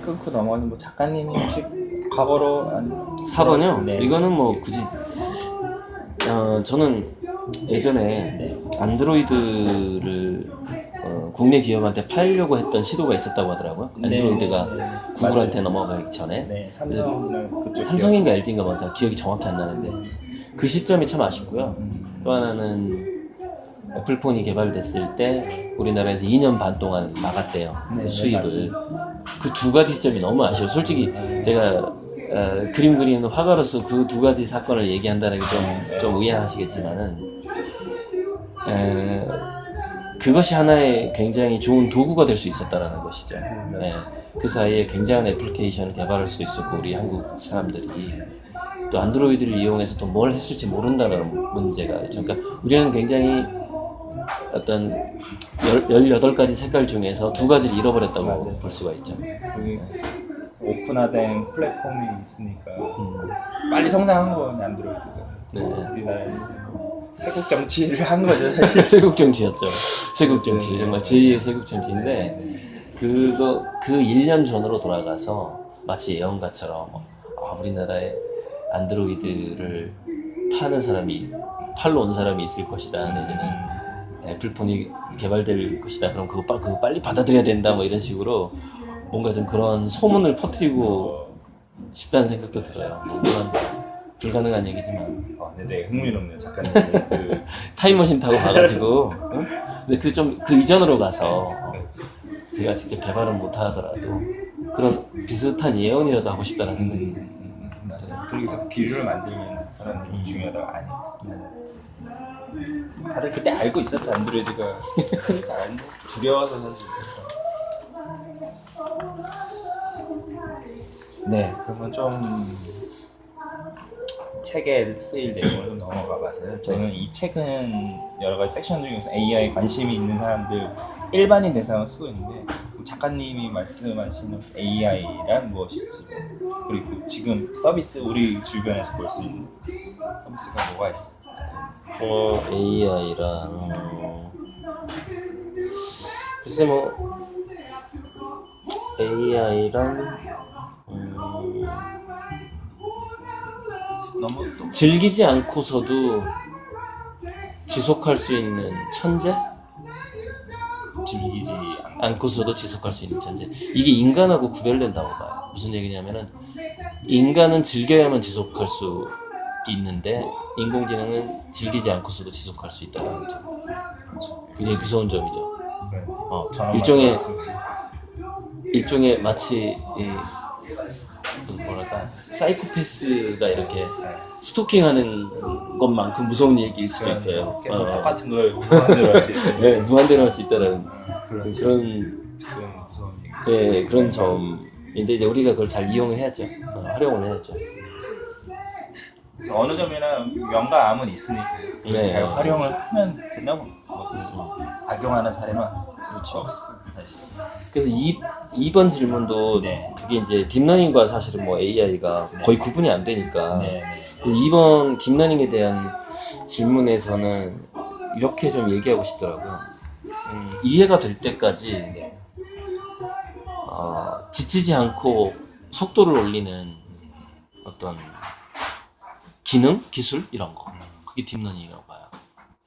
끊고 넘어가는 뭐 작가님이 혹시 과거로 4번이요? 네. 이거는 뭐 굳이 저는 예전에 안드로이드를 국내 기업한테 팔려고 했던 시도가 있었다고 하더라고요. 안드로이드가 네. 구글한테 넘어가기 전에. 네, 삼성이나 그쪽 삼성인가 LG인가 먼저 기억이 정확히 안 나는데 그 시점이 참 아쉽고요. 또 하나는 애플폰이 개발됐을 때 우리나라에서 2년 반 동안 막았대요. 네, 그 수입을. 맞습니다. 그 두 가지 시점이 너무 아쉬워요. 솔직히 제가 그림 그리는 화가로서 그 두 가지 사건을 얘기한다는 게 좀 의아하시겠지만은 그것이 하나의 굉장히 좋은 도구가 될 수 있었다라는 것이죠. 네. 그 사이에 굉장한 애플리케이션을 개발할 수도 있었고 우리 한국 사람들이 또 안드로이드를 이용해서 또 뭘 했을지 모른다는 문제가 있죠. 그러니까 우리는 굉장히 어떤 18가지 색깔 중에서 2가지를 잃어버렸다고 맞아요. 볼 수가 있죠. 여기 오픈화된 플랫폼이 있으니까 빨리 성장한 건 안드로이드가. 네. 우리나라는 세국 정치를 한 거죠 사실. 세국 정치였죠. 세국 정치 정말 제2의 세국 정치인데 그 1년 전으로 돌아가서 마치 예언가처럼 우리나라에 안드로이드를 팔러 온 사람이 있을 것이다. 내지는 애플폰이 개발될 것이다. 그럼 그거 빨리 받아들여야 된다. 뭐 이런 식으로 뭔가 좀 그런 소문을 퍼뜨리고 싶다는 생각도 들어요. 물론 불가능한 얘기지만. 네, 흥미롭네요 작가님. 타임머신 타고 가가지고. 근데 그 이전으로 가서 그렇죠. 제가 직접 개발은 못 하더라도 그런 비슷한 예언이라도 하고 싶다는 생각이. 맞아요. 그리고 또 기술을 만들면 사람들이 중요하다고 아니까. 다들 그때 알고 있었죠 안드로이드가 크니까 알고 두려워서 사실. 네, 그러면 좀 책에 쓰일 내용을 좀 넘어가 봐서요. 저는 이 책은 여러 가지 섹션 중에서 AI에 관심이 있는 사람들 일반인 대상을 쓰고 있는데 작가님이 말씀하시는 AI란 무엇인지 그리고 지금 서비스 우리 주변에서 볼 수 있는 서비스가 뭐가 있을까요? AI랑 글쎄 뭐 AI랑 너무 또 즐기지 않고서도 지속할 수 있는 천재? 즐기지 않고서도 지속할 수 있는 천재. 이게 인간하고 구별된다고 봐요. 무슨 얘기냐면은 인간은 즐겨야만 지속할 수 있는데 인공지능은 즐기지 않고서도 지속할 수 있다는 거죠. 굉장히 무서운 점이죠. 일종의 마치 뭐랄까 사이코패스가 이렇게 스토킹하는 것만큼 무서운 얘기일 수도 있어요. 계속 똑같은 걸 무한대로 할 수 있어요. 네, 무한대로 할 수 있다는 그렇죠. 그런 무서운 얘기. 네, 그런 점인데 이제 우리가 그걸 잘 이용해야죠. 활용을 해야죠. 어느 점이나 명과 암은 있으니까 네. 잘 활용을 하면 된다고 악용하는 사례만 그렇죠. 없습니다 사실. 그래서 2번 질문도 네. 그게 이제 딥러닝과 사실은 뭐 AI가 거의 구분이 안 되니까 네. 2번 딥러닝에 대한 질문에서는 이렇게 좀 얘기하고 싶더라고요. 이해가 될 때까지 지치지 않고 속도를 올리는 어떤 기능, 기술 이런 거 그게 딥러닝이라고 봐요.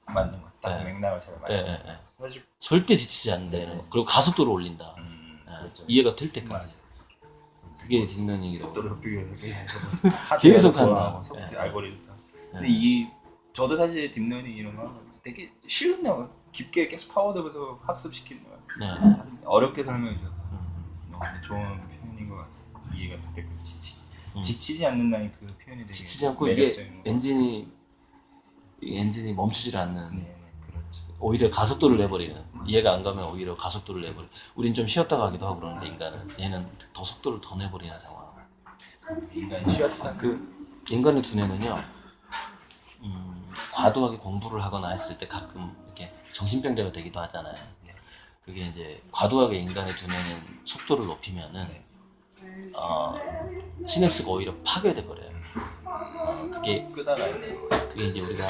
맞는 것. 딱 네. 맥락을 잘 맞춰. 사실 절대 지치지 않는다는 거. 그리고 가속도를 올린다. 그렇죠. 이해가 될 때까지. 맞아. 그게 딥러닝이라고. 속도를 높이기 위해서 계속 한다. 소프트 알고리즘. 근데 저도 사실 딥러닝 이런 거 되게 쉬운 거 깊게 계속 파워되면서 학습시키는 거. 네. 어렵게 설명해 줘서 너무 좋은 표현인 것 같습니다. 이해가 될 때까지 지치지 않는다는 그 표현이 되게 지치지 않고 매력적인 이게 엔진이 멈추질 않는. 네, 그렇죠. 오히려 가속도를 내버리는. 이해가 안 가면 오히려 가속도를 내버리는. 우린 좀 쉬었다 가기도 하고 그러는데 인간은 얘는 더 속도를 더 내버리는 상황. 인간이 쉬었다. 인간의 두뇌는요. 과도하게 공부를 하거나 했을 때 가끔 이렇게 정신병자가 되기도 하잖아요. 그게 이제 과도하게 인간의 두뇌는 속도를 높이면은 시냅스가 오히려 파괴돼 버려요. 그게 끄다가 있는 거. 그게 이제 우리가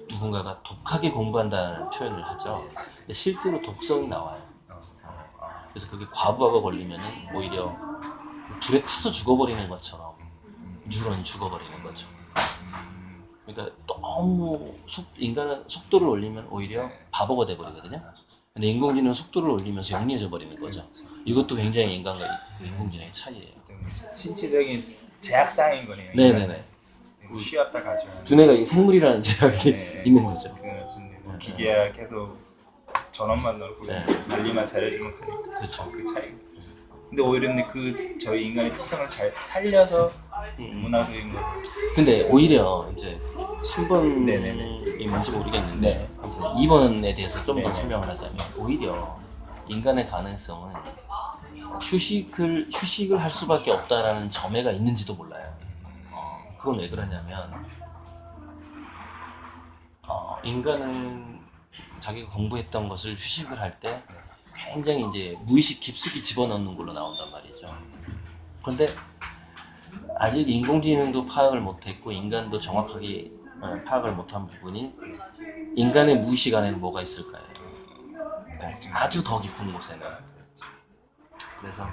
누군가가 독하게 공부한다는 표현을 하죠. 근데 실제로 독성이 나와요. 그래서 그게 과부하가 걸리면은 오히려 불에 타서 죽어버리는 것처럼 뉴런이 죽어버리는 거죠. 그러니까 너무 인간은 속도를 올리면 오히려 바보가 돼버리거든요. 근데 인공지능은 속도를 올리면서 영리해져 버리는 거죠. 이것도 굉장히 인간과 그 인공지능의 차이예요. 신체적인 제약상인 거네요. 네네네. 쉬었다 가죠. 두뇌가 이 생물이라는 제약이 네. 있는 거죠. 그렇죠. 기계야 계속 전원만 넣고 네. 관리만 잘해주면 되니까. 그렇죠. 그 차이. 근데 오히려 근데 그 저희 인간의 특성을 잘 살려서 문화적인 거. 근데 오히려 이제 3번이 네네네. 뭔지 모르겠는데 네. 아무튼 2번에 대해서 좀 더 네네. 설명을 하자면 오히려 인간의 가능성은 휴식을 할 수밖에 없다라는 점에가 있는지도 몰라요. 그건 왜 그러냐면 인간은 자기가 공부했던 것을 휴식을 할 때 굉장히 이제 무의식 깊숙이 집어넣는 걸로 나온단 말이죠. 그런데 아직 인공지능도 파악을 못했고 인간도 정확하게 파악을 못한 부분이 인간의 무의식 안에는 뭐가 있을까요? 아주 더 깊은 곳에는. 그래서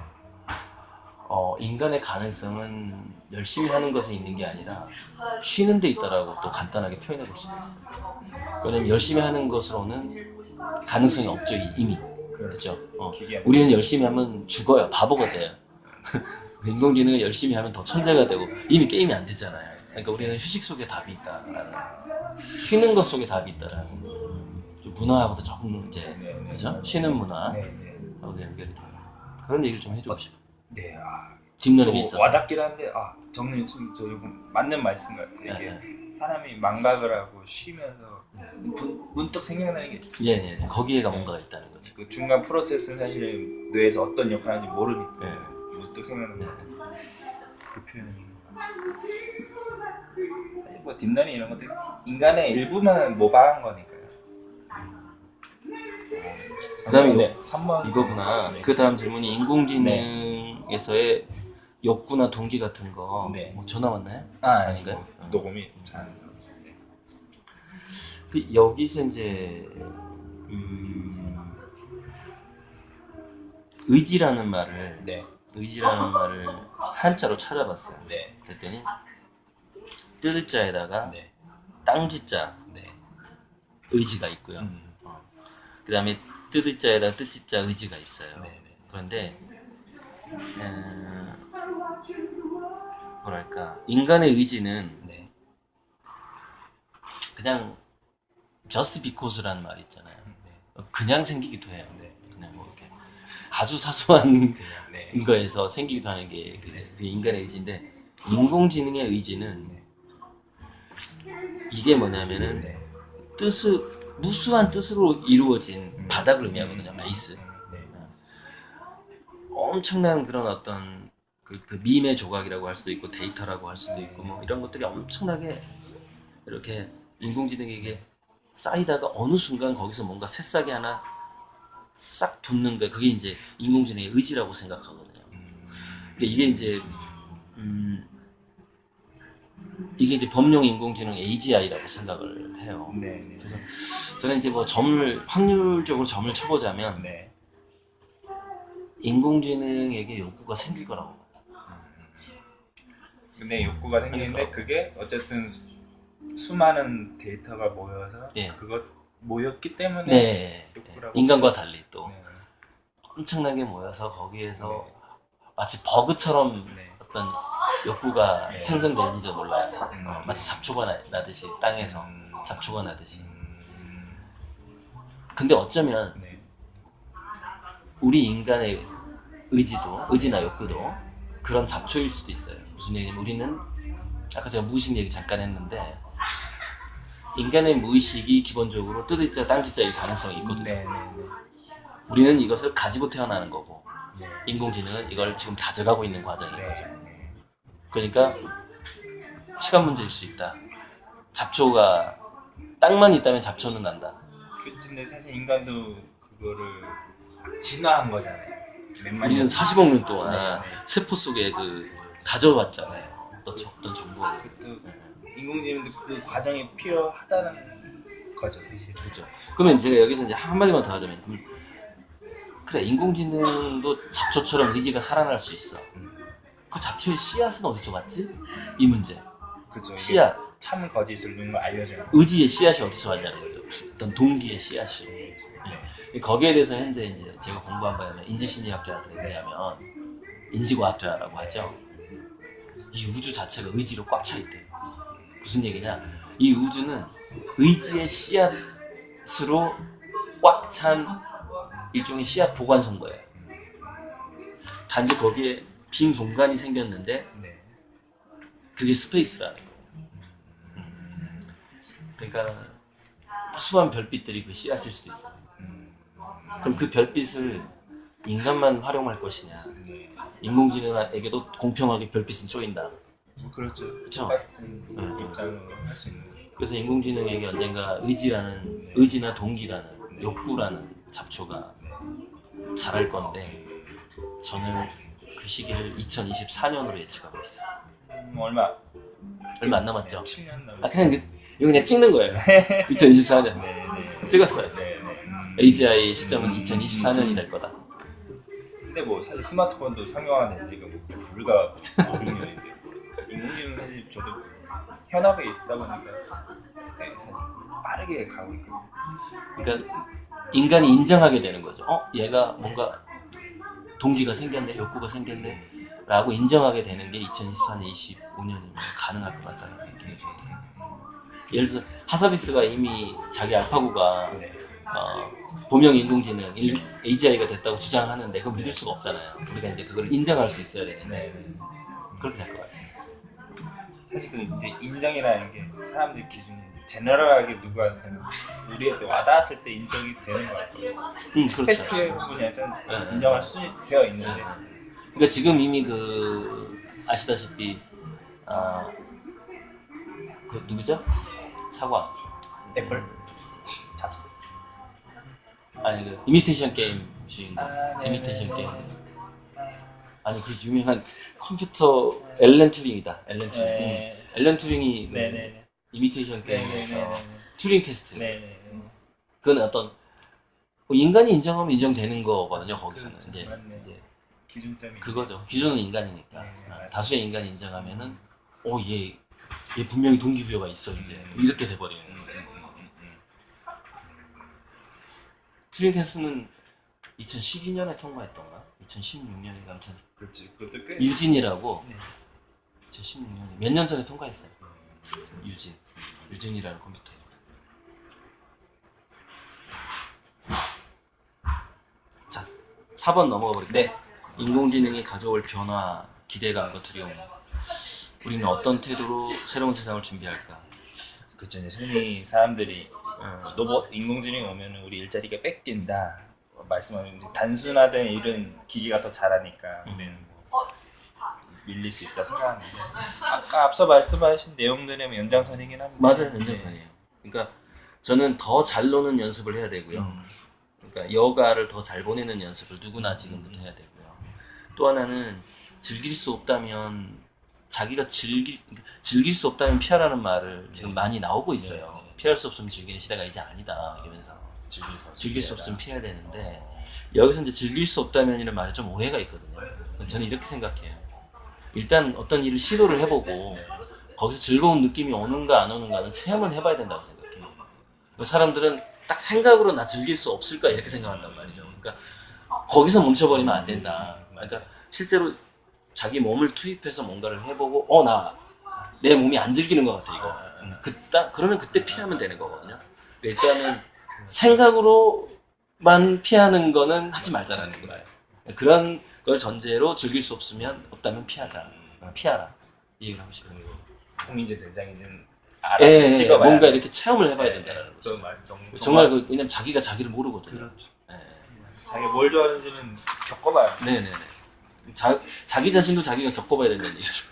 인간의 가능성은 열심히 하는 것에 있는 게 아니라 쉬는 데 있다라고 또 간단하게 표현해 볼 수가 있어요. 왜냐면 열심히 하는 것으로는 가능성이 없죠 이미. 그렇죠. 우리는 열심히 하면 죽어요. 바보가 돼요. 인공지능은 열심히 하면 더 천재가 되고 이미 게임이 안 되잖아요. 그러니까 우리는 휴식 속에 답이 있다라는, 쉬는 것 속에 답이 있다라는, 좀 문화하고도 조금 이제 그죠? 쉬는 문화하고 연결이 돼요. 그런 얘기를 좀 해주고 싶어. 네. 뒷노름이 있어서. 와닿긴 한데 정리 저 이거 맞는 말씀 같아요. 이게 사람이 망각을 하고 쉬면서 문득 생각나는 게 있죠. 예. 거기에가 뭔가가 있다는 거죠. 그 중간 프로세스는 사실 뇌에서 어떤 역할을 하는지 모르니까 문득 생각나는 그 표현이 있는 것 같아요. 사실 뭐 딥러닝 이런 것들 인간의 일부만 모방한 거니까요. 그다음에 3번 이거구나. 그 다음 질문이 인공지능에서의 욕구나 동기 같은 거. 네. 뭐 전화 왔나요? 아닌가요? 녹음이 잘. 여기서 이제 의지라는 말을 한자로 찾아봤어요. 네. 그랬더니 뜨뜻자에다가 네. 땅지자 의지가 있고요. 그 다음에 뜨뜻자에다가 뜻지자 의지가 있어요. 그런데 뭐랄까 인간의 의지는 그냥 just because라는 말이 있잖아요. 그냥 생기기도 해요. 그냥 뭐 이렇게 아주 사소한 거에서 생기기도 하는 게 그 인간의 의지인데 인공지능의 의지는 이게 뭐냐면은 무수한 뜻으로 이루어진 바닥을 의미하거든요. 베이스. 엄청난 그런 어떤 그 밈의 조각이라고 할 수도 있고 데이터라고 할 수도 있고 뭐 이런 것들이 엄청나게 이렇게 인공지능에게 쌓이다가 어느 순간 거기서 뭔가 새싹이 하나 싹 돋는 거예요. 그게 이제 인공지능의 의지라고 생각하거든요. 근데 이게 이제 범용 인공지능 AGI라고 생각을 해요. 그래서 저는 이제 뭐 확률적으로 점을 쳐보자면 인공지능에게 욕구가 생길 거라고 봐요. 근데 욕구가 생기는데 그게 어쨌든 수많은 데이터가 모여서 그것 모였기 때문에 욕구라고. 인간과 달리 또 엄청나게 모여서 거기에서 마치 버그처럼 어떤 욕구가 생성될지도 몰라요. 마치 잡초가 나듯이 땅에서 잡초가 나듯이. 근데 어쩌면 우리 인간의 의지나 욕구도 그런 잡초일 수도 있어요. 무슨 얘기냐면 우리는 아까 제가 무의식 얘기 잠깐 했는데 인간의 무의식이 기본적으로 뜨뜻자 땅지자일 가능성이 있거든요. 우리는 이것을 가지고 태어나는 거고 인공지능은 이걸 지금 다져가고 있는 과정인 거죠. 그러니까 시간 문제일 수 있다. 잡초가 땅만 있다면 잡초는 난다. 근데 사실 인간도 그거를 진화한 거잖아요. 우리는 40억 년 동안 세포 속에 다져왔잖아요. 어떤 정보를. 인공지능도 그 과정이 필요하다는 거죠, 사실. 그렇죠. 그러면 제가 여기서 이제 한마디만 더 하자면, 그래 인공지능도 잡초처럼 의지가 살아날 수 있어. 그 잡초의 씨앗은 어디서 왔지? 이 문제. 그죠. 씨앗, 참 거짓을 누군가 알려줘요. 의지의 씨앗이 어디서 왔냐는 거죠. 어떤 동기의 씨앗이. 예. 거기에 대해서 현재 이제 제가 공부한 바에는 인지심리학자들에 의하면 인지과학자라고 하죠. 이 우주 자체가 의지로 꽉 차 있대요. 무슨 얘기냐? 이 우주는 의지의 씨앗으로 꽉 찬 일종의 씨앗 보관소인 거예요. 단지 거기에 빈 공간이 생겼는데 네. 그게 스페이스라는 거예요. 그러니까 수많은 별빛들이 그 씨앗일 수도 있어요. 그럼 그 별빛을 인간만 활용할 것이냐? 네. 인공지능에게도 공평하게 별빛은 쪼인다. 뭐 그렇죠. 그쵸? 똑같은 입장으로 할 수 있는. 그래서 인공지능에게 언젠가 의지나 동기라는 욕구라는 잡초가 자랄 건데 저는 그 시기를 2024년으로 예측하고 있어요. 얼마 얼마 안 남았죠? 7년 남았어요. 아 그냥 이거 그냥 찍는 거예요. 2024년 네. 찍었어요. 네. AGI 시점은 2024년이 될 거다. 근데 뭐 사실 스마트폰도 상용화된 지가 뭐 불과 5~6년인데 인공지능은 사실 저도 현업에 있다 보니까 네, 사실 빠르게 가고 있거든요. 그러니까 인간이 인정하게 되는 거죠. 얘가 뭔가 동기가 생겼네, 욕구가 생겼네 라고 인정하게 되는 게 2024년, 25년이면 가능할 것 같다는 느낌이 좀 들어요. 예를 들어서 하사비스가 이미 자기 알파고가 네. 범용 인공지능 AGI가 됐다고 주장하는데 그걸 믿을 수가 없잖아요. 우리가 이제 그걸 인정할 수 있어야 되는데 네. 그렇게 될 것 같아요. 사실 그 이제 인정이라는 게 사람들 기준이 제너럴하게 누구한테는 우리한테 와닿았을 때 인정이 되는 것 같아요. 그렇죠. 스페시피한 부분에서는 네. 인정할 수준이 되어 있는데 그러니까 지금 이미 아시다시피 그 누구죠? 사과 애플, 잡스. 아니 그 이미테이션 게임 주인공 네, 이미테이션 네. 게임 아니 그 유명한 컴퓨터 앨런 튜링이다. 앨런 튜링. 네. 앨런 튜링이 네네네. 이미테이션 게임에서 네네네. 튜링 테스트. 네네. 그건 어떤 인간이 인정하면 인정되는 거거든요. 거기서는 그렇죠. 이제, 맞네. 이제 기준점이 그거죠. 기존은 인간이니까 네, 맞아요. 다수의 인간이 인정하면은 얘 분명히 동기부여가 있어 이제 이렇게 돼버리는 거죠. 튜링 테스트는 2012년에 통과했던가? 2016년인가 아무튼 그렇지. 그것도 꽤 유진이라고 네. 2016년 몇 년 전에 통과했어요. 유진이라는 컴퓨터. 자, 4번 넘어가 버릴게요. 네. 인공지능이 가져올 변화, 기대감과 두려움. 우리는 어떤 태도로 새로운 세상을 준비할까? 그렇죠. 이제 흔히 사람들이 어, 로봇 인공지능이 오면 우리 일자리가 뺏긴다 말씀하면 이제 단순화된 일은 기계가 더 잘하니까 우리는 뭐 밀릴 수 있다 생각하는데 아까 앞서 말씀하신 내용들의 연장선이긴 합니다. 맞아요, 연장선이에요. 그러니까 저는 더 잘 노는 연습을 해야 되고요. 그러니까 여가를 더 잘 보내는 연습을 누구나 지금부터 해야 되고요. 또 하나는 즐길 수 없다면 자기가 즐길 수 없다면 피하라는 말을 지금 많이 나오고 있어요. 피할 수 없으면 즐기는 시대가 이제 아니다 이러면서 즐길 수 없으면 피해야 되는데 여기서 이제 즐길 수 없다면이라는 말에 좀 오해가 있거든요. 저는 이렇게 생각해요. 일단 어떤 일을 시도를 해보고 거기서 즐거운 느낌이 오는가 안 오는가는 체험을 해봐야 된다고 생각해요. 사람들은 딱 생각으로 나 즐길 수 없을까 이렇게 생각한단 말이죠. 그러니까 거기서 멈춰버리면 안 된다. 그러니까 실제로 자기 몸을 투입해서 뭔가를 해보고 내 몸이 안 즐기는 것 같아 이거. 그러면 그때 피하면 되는 거거든요. 그러니까 일단은 생각으로만 피하는 거는 하지 말자라는 거예요. 그런 걸 전제로 즐길 수 없다면 피하라 이 얘기를 하고 싶어요. 국민제 대장이든 찍어봐야 뭔가 이렇게 체험을 해봐야 된다는 거죠. 정말 왜냐면 자기가 자기를 모르거든요. 그렇죠. 자기가 뭘 좋아하는지는 겪어봐야 돼. 네네네. 자기 자신도 자기가 겪어봐야 된다는 얘기죠.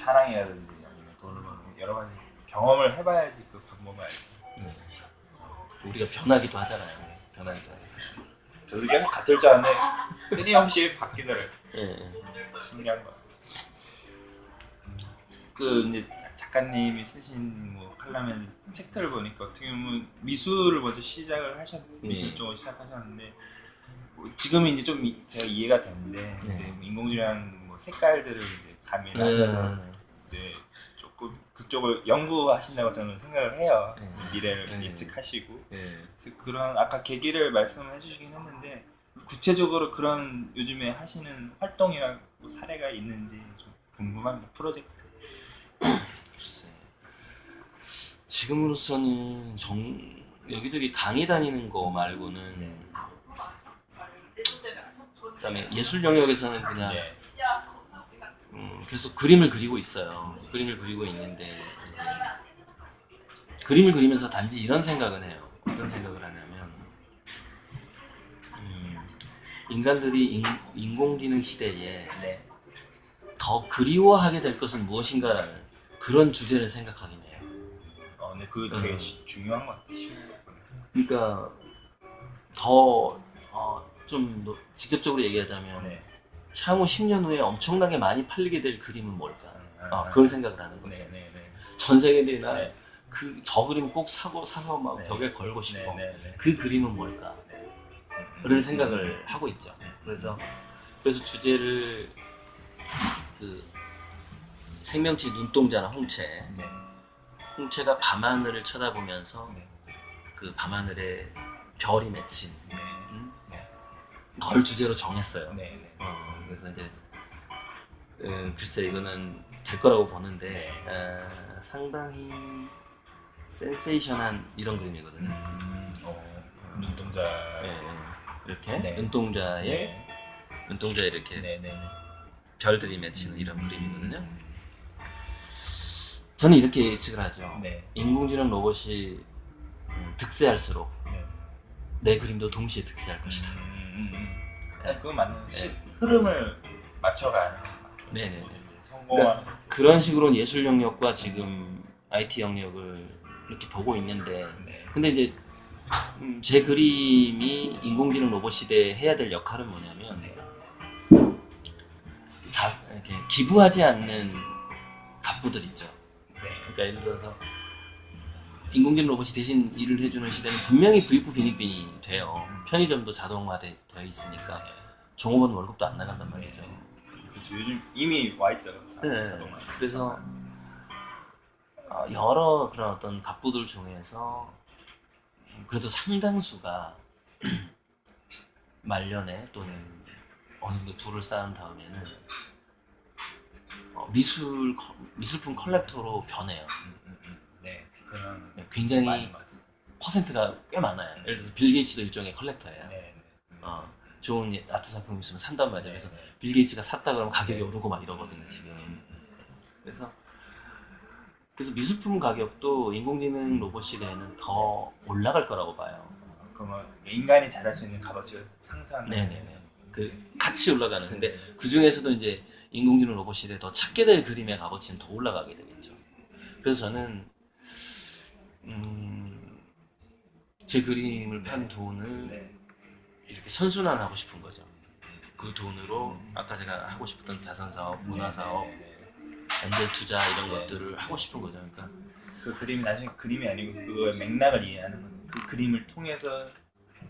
사랑이라든지 아니면 돈을 여러 가지 경험을 해봐야지 그 방법을 알지. 우리가 변하기도 하잖아요. 변하자. 저도 계속 같을 줄 알았는데 끊임없이 바뀌더라고요. 신기한 거. 그 이제 작가님이 쓰신 뭐 칼럼에 책들을 보니까 어떻게 보면 미술을 먼저 시작을 미술 쪽으로 시작하셨는데 지금은 이제 좀 제가 이해가 되는데 이제 인공지능 뭐 색깔들을 이제 가미하셔서 이제 조금 그쪽을 연구하신다고 저는 생각을 해요. 미래를 예측하시고 그래서 그런 아까 계기를 말씀해 주시긴 했는데 구체적으로 그런 요즘에 하시는 활동이나 뭐 사례가 있는지 좀 궁금합니다. 프로젝트. 글쎄. 지금으로서는 여기저기 강의 다니는 거 말고는 그다음에 예술 영역에서는 그냥 네. 계속 그림을 그리고 있어요. 그림을 그리고 있는데 이제 그림을 그리면서 단지 이런 생각은 해요. 어떤 생각을 하냐면 인간들이 인공지능 시대에 네. 더 그리워하게 될 것은 무엇인가라는 그런 주제를 생각하긴 해요. 근데 그게 되게 중요한 것 같아요. 그러니까 더 좀 직접적으로 얘기하자면 네. 향후 10년 후에 엄청나게 많이 팔리게 될 그림은 뭘까? 그걸 생각을 하는 거죠. 네. 전 세계대나 네. 저 그림 꼭 사서 막 네. 벽에 걸고 싶어. 네. 그 그림은 뭘까? 를 생각을 하고 있죠. 그래서 주제를 그 생명체 눈동자나 홍채, 네. 홍채가 밤하늘을 쳐다보면서 네. 그 밤하늘에 별이 맺힌 네. 걸 주제로 정했어요. 네. 그래서 이제 글쎄 이거는 될 거라고 보는데 상당히 센세이션한 이런 그림이거든요. 눈동자. 이렇게 네. 눈동자에 이렇게 네. 별들이 맺히는 이런 그림이거든요. 저는 이렇게 예측을 하죠. 네. 인공지능 로봇이 득세할수록 네. 내 그림도 동시에 득세할 것이다. 그건 맞는 흐름을 맞춰가는 네네네. 성공하는. 그러니까 그런 식으로 예술 영역과 지금 IT 영역을 이렇게 보고 있는데, 근데 이제 제 그림이 인공지능 로봇 시대에 해야 될 역할은 뭐냐면 이렇게 기부하지 않는 갑부들 있죠. 그러니까 예를 들어서 인공지능 로봇이 대신 일을 해주는 시대는 분명히 부익부 빈익빈이 돼요. 편의점도 자동화되어 있으니까 종업원 월급도 안 나간단 말이죠. 그렇죠. 요즘 이미 와 있죠. 네. 자동화. 그래서 여러 그런 어떤 갑부들 중에서 그래도 상당수가 말년에 또는 어느 정도 부를 쌓은 다음에는 미술품 컬렉터로 변해요. 네, 그런 굉장히 많이 봤어요. 퍼센트가 꽤 많아요. 예를 들어서 빌 게이츠도 일종의 컬렉터예요. 네. 좋은 아트 상품 있으면 산단 말이에요. 그래서 빌 게이츠가 샀다 그러면 가격이 오르고 막 이러거든요 지금. 그래서 미술품 가격도 인공지능 로봇 시대에는 더 올라갈 거라고 봐요. 그러면 인간이 잘할 수 있는 값어치가 상승하는. 네네네. 같이 올라가는. 근데 그 중에서도 이제 인공지능 로봇 시대에 더 찾게 될 그림의 값어치는 더 올라가게 되겠죠. 그래서 저는 제 그림을 판 돈을 이렇게 선순환하고 싶은 거죠. 그 돈으로 아까 제가 하고 싶었던 자선사업, 문화사업, 엔젤 투자 이런 것들을 하고 싶은 거죠. 그러니까 그 그림이 나중에 그림이 아니고 그거의 맥락을 이해하는 거예요. 그 그림을 통해서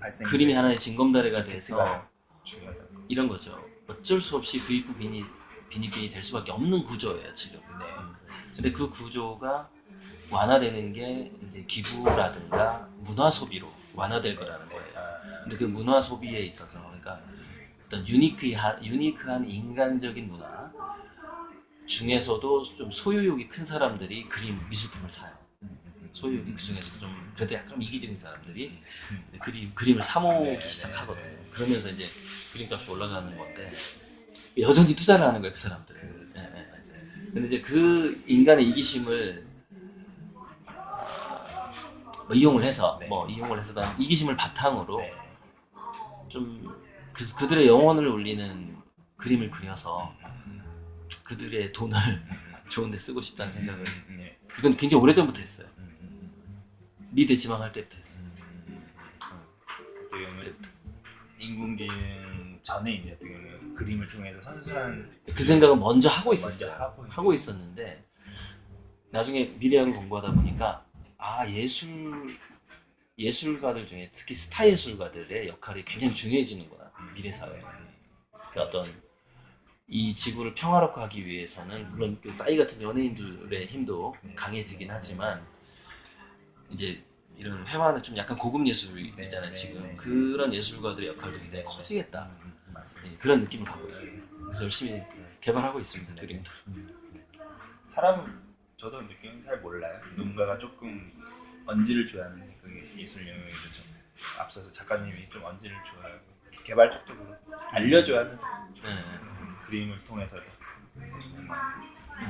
발생. 그림이 하나의 징검다리가 돼서 중요하다. 이런 거죠. 어쩔 수 없이 부익부 빈익빈이 될 수밖에 없는 구조예요 지금. 근데 그 구조가 완화되는 게 이제 기부라든가 문화 소비로 완화될 거라는 거예요. 근데 그 문화 소비에 있어서 그러니까 어떤 유니크한 인간적인 문화 중에서도 좀 소유욕이 큰 사람들이 미술품을 사요. 소유욕이 그 중에서도 좀 그래도 약간 이기적인 사람들이 그림을 사모으기 시작하거든요. 그러면서 이제 그림값이 올라가는 건데 여전히 투자를 하는 거예요 그 사람들은. 근데 이제 그 인간의 이기심을 이용을 해서 이기심을 바탕으로 좀 그들의 영혼을 울리는 그림을 그려서 그들의 돈을 좋은 데 쓰고 싶다는 생각을 이건 굉장히 오래전부터 했어요. 미대 지망할 때부터 했어요. 인공지능 전에 이제 어떻게 보면 그림을 통해서 선순환 그 생각은 먼저 하고 있었어요. 하고 있었는데 나중에 미래학을 공부하다 보니까 예술가들 중에 특히 스타 예술가들의 역할이 굉장히 중요해지는구나. 미래 사회. 그 어떤 이 지구를 평화롭게 하기 위해서는 물론 그 싸이 같은 연예인들의 힘도 강해지긴 하지만 이제 이런 회화는 좀 약간 고급 예술이잖아요. 지금 그런 예술가들의 역할도 굉장히 커지겠다. 맞습니다. 그런 느낌을 갖고 있어요. 그래서 열심히 개발하고 있습니다. 그림도. 사람 저도 느낌은 잘 몰라요. 누군가가 조금 언지를 줘야 하는데 그게 예술 영역에도 좀 앞서서 작가님이 좀 언지를 줘야 하고 개발 쪽도 그렇고 알려줘야 하는 네. 그림을 통해서도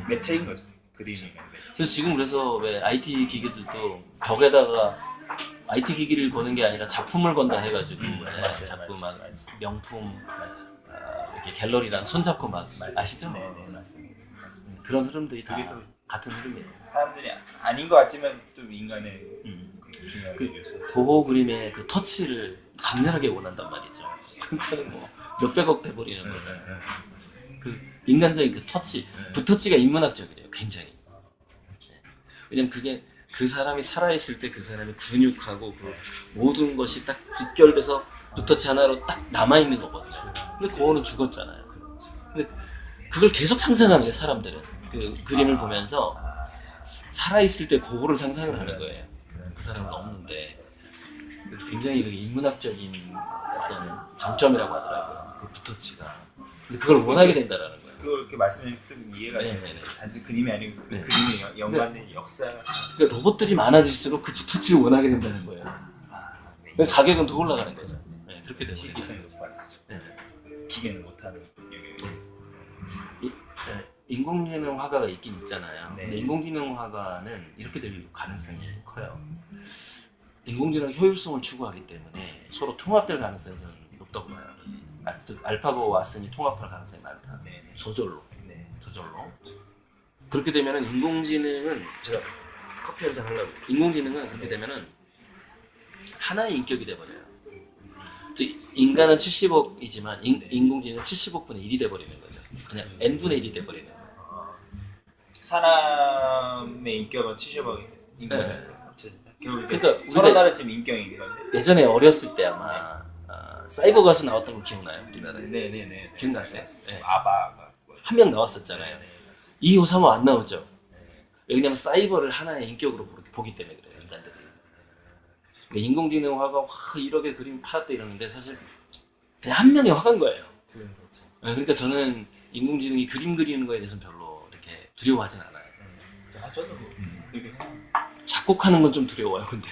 매체인 거죠. 그림이면 매체. 그래서 지금 그래서 왜 IT 기기들도 벽에다가 IT 기기를 거는 게 아니라 작품을 건다 해가지고 자꾸 막 명품 이렇게 갤러리랑 손잡고 막 아시죠? 네, 맞습니다. 그런 흐름들이 다 그게 또 같은 흐름이에요. 사람들이 아닌 것 같지만 좀 인간의 중요한 요소. 도호 그림의 그 터치를 강렬하게 원한단 말이죠. 그러니까 뭐 몇백억 돼버리는 거잖아요. 그 인간적인 그 터치, 붓터치가 인문학적이에요. 굉장히. 왜냐면 그게 그 사람이 살아있을 때 그 사람의 근육하고 그 모든 것이 딱 직결돼서 붓터치 하나로 딱 남아있는 거거든요. 근데 고호는 죽었잖아요. 근데 그걸 계속 상상하는 거예요. 사람들은 그 그림을 보면서 살아있을 때 고호를 상상을 하는 거예요. 그 사람은 없는데. 그래서 굉장히 그 인문학적인 어떤 정점이라고 하더라고요. 그 붓터치가. 근데 그걸 원하게 된다라는 거예요. 그걸 이렇게 말씀해 좀 이해가 돼요. 단지 그림이 아니고 그 그림에 연관된 역사가. 그러니까 로봇들이 많아질수록 그 붓터치를 원하게 된다는 거예요. 그러니까 가격은 더 올라가는 거죠. 네, 그렇게 되고 희귀성이 높아지죠. 네. 기계는 못하는 영역이. 인공지능 화가가 있긴 있잖아요. 네. 근데 인공지능 화가는 이렇게 될 가능성이 커요. 인공지능 효율성을 추구하기 때문에 서로 통합될 가능성이 저는 높다고 봐요. 알파고 왓슨이 통합할 가능성이 많다. 네. 저절로. 네. 저절로. 그렇게 되면은 인공지능은 제가 커피 한잔 하려고. 인공지능은 그렇게 되면은 하나의 인격이 돼버려요. 인간은 70억이지만 인공지능은 70억 분의 1이 돼버리는 거죠. 그냥 n분의 1이 돼버리는 거예요. 사람의 인격은 70억인 거예요. 네. 그러니까 서로 우리가 다른 지금 인격인 건데. 예전에 어렸을 때 아마 사이버 가수 나왔던 거 기억나요? 우리나라에? 네네네. 기억나세요? 네. 아바가 한 명 나왔었잖아요. 253호 안 나오죠? 왜냐면 사이버를 하나의 인격으로 보기 때문에 그래요. 인간들이. 그러니까 인공지능화가 1억의 그림 팔았다 이러는데 사실 그냥 한 명의 화가인 거예요. 그렇죠. 그러니까 저는 인공지능이 그림 그리는 거에 대해서는 별로 이렇게 두려워하진 않아요. 저도 뭐 그렇게 해요. 작곡하는 건 좀 두려워요. 근데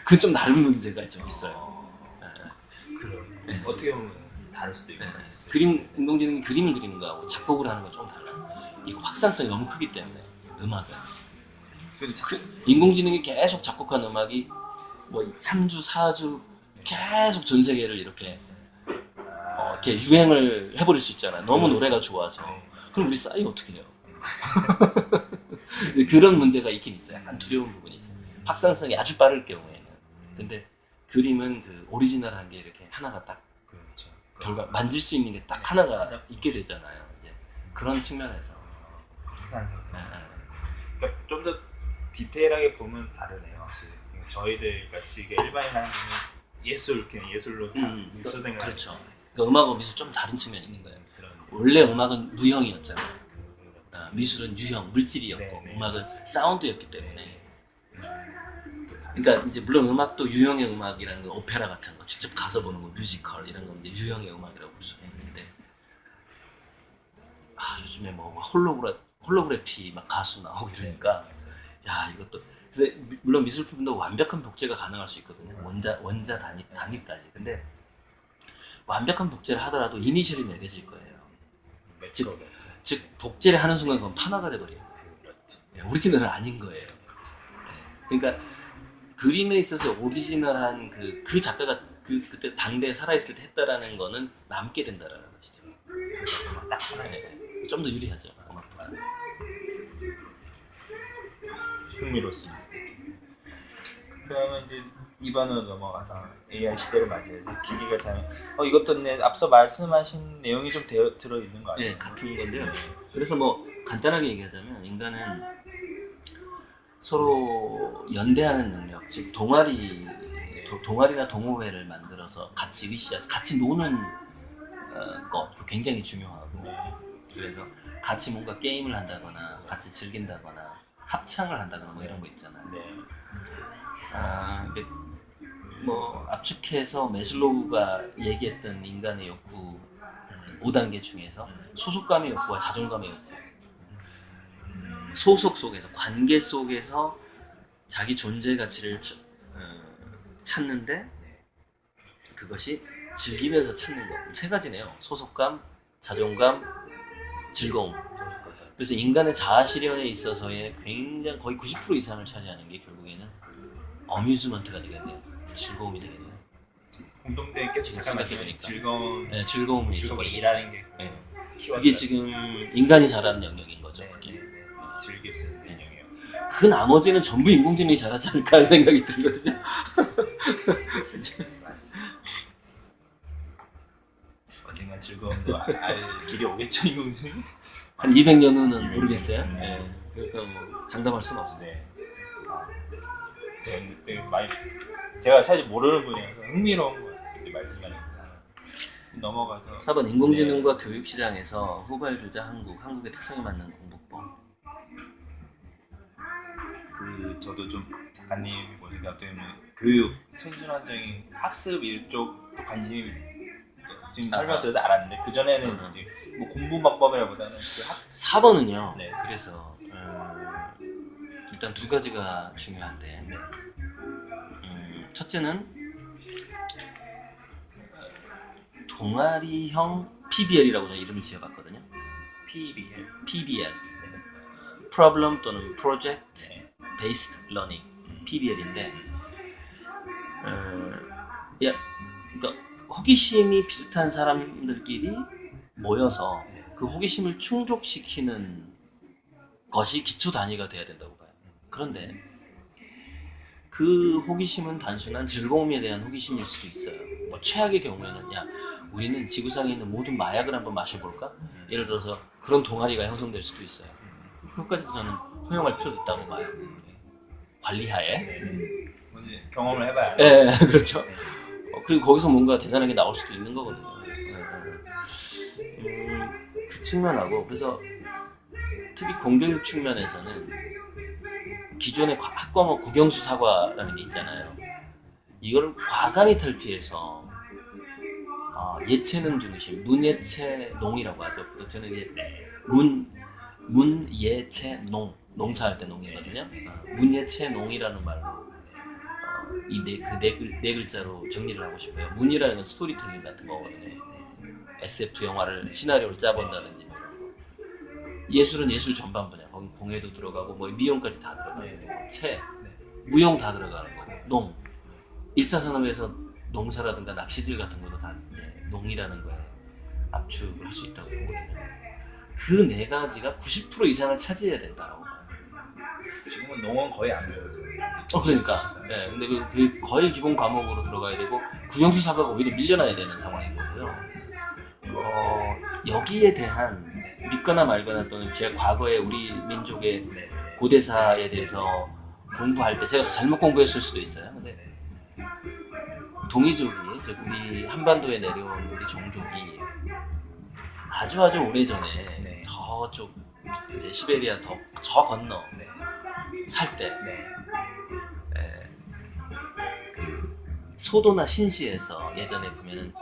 그건 좀 다른 문제가 좀 있어요. 그럼 어떻게 보면 다를 수도 있고. 그림 인공지능이 그림을 그리는 거하고 작곡을 하는 건 좀 달라요. 이거 확산성이 너무 크기 때문에 음악은. 인공지능이 계속 작곡한 음악이 뭐 3주, 4주 계속 전 세계를 이렇게 유행을 해버릴 수 있잖아요. 너무 노래가 좋아서. 그럼 우리 싸이 어떻게 해요? 그런 문제가 있긴 있어요. 약간 두려운 부분이 있어요. 확산성이 아주 빠를 경우에는. 근데 그림은 그 오리지널한 게 이렇게 하나가 딱 그렇죠. 결과 만질 수 있는 게 딱 하나가 있게 되잖아요. 이제 그런 측면에서. 확산성. 그러니까 좀 더 디테일하게 보면 다르네요. 확실히. 저희들 같이 이게 일반인 하는 예술, 그냥 예술로 묻혀 생각. 그렇죠. 그러니까 음악과 미술 좀 다른 측면이 있는 거예요. 원래 음악은 무형이었잖아요. 미술은 유형, 물질이었고 음악은 사운드였기 때문에. 그러니까 이제 물론 음악도 유형의 음악이라는 거, 오페라 같은 거, 직접 가서 보는 거, 뮤지컬 이런 건데 유형의 음악이라고 볼 수 있는데 요즘에 뭐 홀로그래피 막 가수 나오고 이러니까 야 이것도 그래서 물론 미술품도 완벽한 복제가 가능할 수 있거든요. 원자 단위까지. 근데 완벽한 복제를 하더라도 이니셜이 매겨질 거예요. 즉 복제를 하는 순간 그건 판화가 돼버려요. 오리지널은 아닌 거예요. 그러니까 그림에 있어서 오리지널한 그 작가가 그때 당대에 살아있을 때 했다라는 거는 남게 된다라는 것이죠. 딱 하나. 좀 더 유리하죠. 음악보다. 흥미롭습니다. 그러면 이제 이번으로 넘어가서 AI 시대를 맞이해서 기기가 잘 이것도 앞서 말씀하신 내용이 좀 들어있는 거 아니에요? 네, 같은 건데요. 그래서 뭐 간단하게 얘기하자면 인간은 서로 연대하는 능력, 즉 동아리 동아리나 동호회를 만들어서 같이 으쌰해서 같이 노는 것 굉장히 중요하고 그래서 같이 뭔가 게임을 한다거나 같이 즐긴다거나 합창을 한다거나 뭐 이런 거 있잖아요. 네. 근데 뭐 압축해서 매슬로우가 얘기했던 인간의 욕구 5단계 중에서 소속감의 욕구와 자존감의 욕구 소속 속에서 관계 속에서 자기 존재 가치를 찾는데 그것이 즐기면서 찾는 거 세 가지네요. 소속감, 자존감, 즐거움. 그래서 인간의 자아 실현에 있어서의 굉장히 거의 90% 이상을 차지하는 게 결국에는 어뮤즈먼트가 되겠네요. 즐거움이 되겠네요. 공동된 게 지금 잠깐 생각해보니까. 즐거운 네, 즐거움을 즐겁게 얘기해버리겠어요. 일하는 게 네. 키워드. 그게 지금 인간이 잘하는 영역인 거죠. 네, 그게. 네, 네. 즐길 수 있는 영역이에요. 그 나머지는 전부 인공지능이 잘하지 않을까 하는 생각이 들거든요. 언젠가 즐거움도 알 길이 오겠죠, 인공지능이. 한 200년 후는 200년. 모르겠어요. 네. 네. 그러니까 뭐 장담할 수는 없어요. 네. 저는 되게 많이 제가 사실 모르는 분야라서 흥미로운 것 같아요. 말씀하니까 넘어가서 4번 인공지능과 교육 시장에서 후발주자 한국의 특성에 맞는 공부법. 저도 좀 작가님이 보니까 어떻게 보면 교육, 선순환적인 학습 이쪽도 관심이 지금 설명 들어서 알았는데 그 전에는 이제 뭐 공부 방법이라보다는 그 학습. 4번은요. 네. 그래서 일단 두 가지가 중요한데 첫째는 동아리형 PBL이라고 저는 이름을 지어봤거든요. PBL Problem 또는 Project Based Learning PBL인데 그러니까 호기심이 비슷한 사람들끼리 모여서 그 호기심을 충족시키는 것이 기초 단위가 돼야 된다고 봐요. 그런데 그 호기심은 단순한 즐거움에 대한 호기심일 수도 있어요. 뭐 최악의 경우에는 야 우리는 지구상에 있는 모든 마약을 한번 마셔볼까? 예를 들어서 그런 동아리가 형성될 수도 있어요. 그것까지도 저는 허용할 필요도 있다고 봐요. 관리하에. 경험을 해봐야 네, 그렇죠. 그리고 거기서 뭔가 대단한 게 나올 수도 있는 거거든요. 그 측면하고 그래서 특히 공교육 측면에서는 기존의 학과목 국영수 사과라는 게 있잖아요. 이걸 과감히 탈피해서 예체능 중심, 문예체 농이라고 하죠. 저는 이제 문예체 농사할 때 농이거든요. 문예체 농이라는 말로 이 네 글자로 정리를 하고 싶어요. 문이라는 건 스토리텔링 같은 거거든요. SF 영화를 시나리오를 짜본다든지 뭐 이런 거. 예술은 예술 전반 분야. 거기 공예도 들어가고 뭐 미용까지 다 들어가고 무용 다 들어가는 거. 농. 1차 산업에서 농사라든가 낚시질 같은 것도 다 이제 농이라는 거에 압축을 할 수 있다고 보거든요. 그 네 가지가 90% 이상을 차지해야 된다라고 봐요. 지금은 농은 거의 안 배우죠. 그러니까. 네, 근데 그 거의 기본 과목으로 들어가야 되고 국영수 사과가 오히려 밀려나야 되는 상황인 거고요. 여기에 대한 믿거나 말거나 또는 제가 과거에 우리 민족의 고대사에 대해서 공부할 때 제가 잘못 공부했을 수도 있어요. 근데 동이족이 즉 우리 한반도에 내려온 우리 종족이 아주 오래전에 저쪽 이제 시베리아 저 건너 살 때 소도나 신시에서 예전에 보면은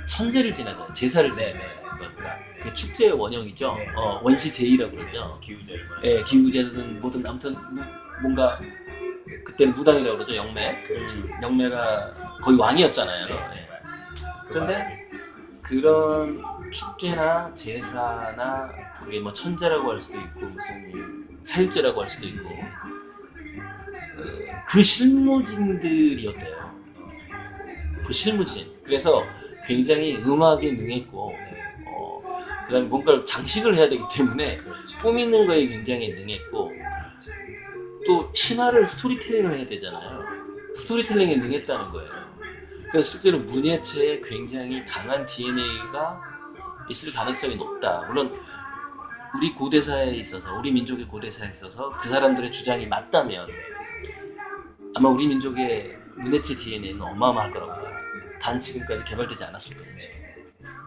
천재를 지나잖아요. 제사를 지나잖아요. 그러니까 그 축제의 원형이죠. 원시 제의라고 그러죠. 기우제를. 예, 기우제든 뭐든 아무튼 뭔가 그때는 무당이라고 그러죠. 영매. 영매가 거의 왕이었잖아요. 예. 그런데 그런 축제나 제사나 그게 뭐 천재라고 할 수도 있고 무슨 사육제라고 할 수도 있고 그 실무진들이었대요. 그 실무진. 그래서 굉장히 음악에 능했고 그다음에 뭔가를 장식을 해야 되기 때문에 꾸미는 거에 굉장히 능했고 또 신화를 스토리텔링을 해야 되잖아요. 스토리텔링에 능했다는 거예요. 그래서 실제로 문예체에 굉장히 강한 DNA가 있을 가능성이 높다. 물론 우리 고대사에 있어서 우리 민족의 고대사에 있어서 그 사람들의 주장이 맞다면 아마 우리 민족의 문해체 DNA는 어마어마할 거라고 봐요. 단 지금까지 개발되지 않았을 뿐이죠.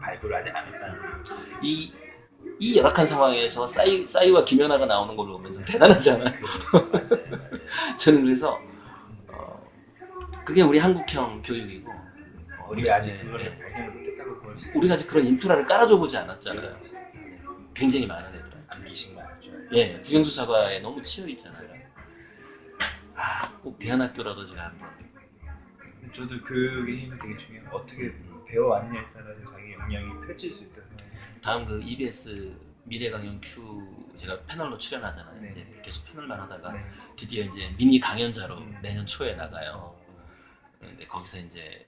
발굴을 하지 않았다는. 이 열악한 상황에서 싸이와 김연아가 나오는 걸로 보면 대단하지 않아요? 그렇죠. 맞아요. 저는 그래서 그게 우리 한국형 교육이고 우리가 아직 네, 그거를 네. 발견을 못했다고 볼 수. 우리가 아직 그런 인프라를 깔아줘 보지 않았잖아요. 굉장히 많은 애들한테. 암기식만 줄. 예, 국영수 사과에 너무 치여 있잖아요. 꼭 대안학교라도 제가 한번. 저도 교육의 힘이 되게 중요해요. 어떻게 배워왔냐에 따라서 자기 역량이 펼칠 수 있다고 생각해요. 다음 그 EBS 미래강연 Q 제가 패널로 출연하잖아요. 네. 이제 계속 패널만 하다가 네. 드디어 이제 미니 강연자로 내년 초에 나가요. 근데 거기서 이제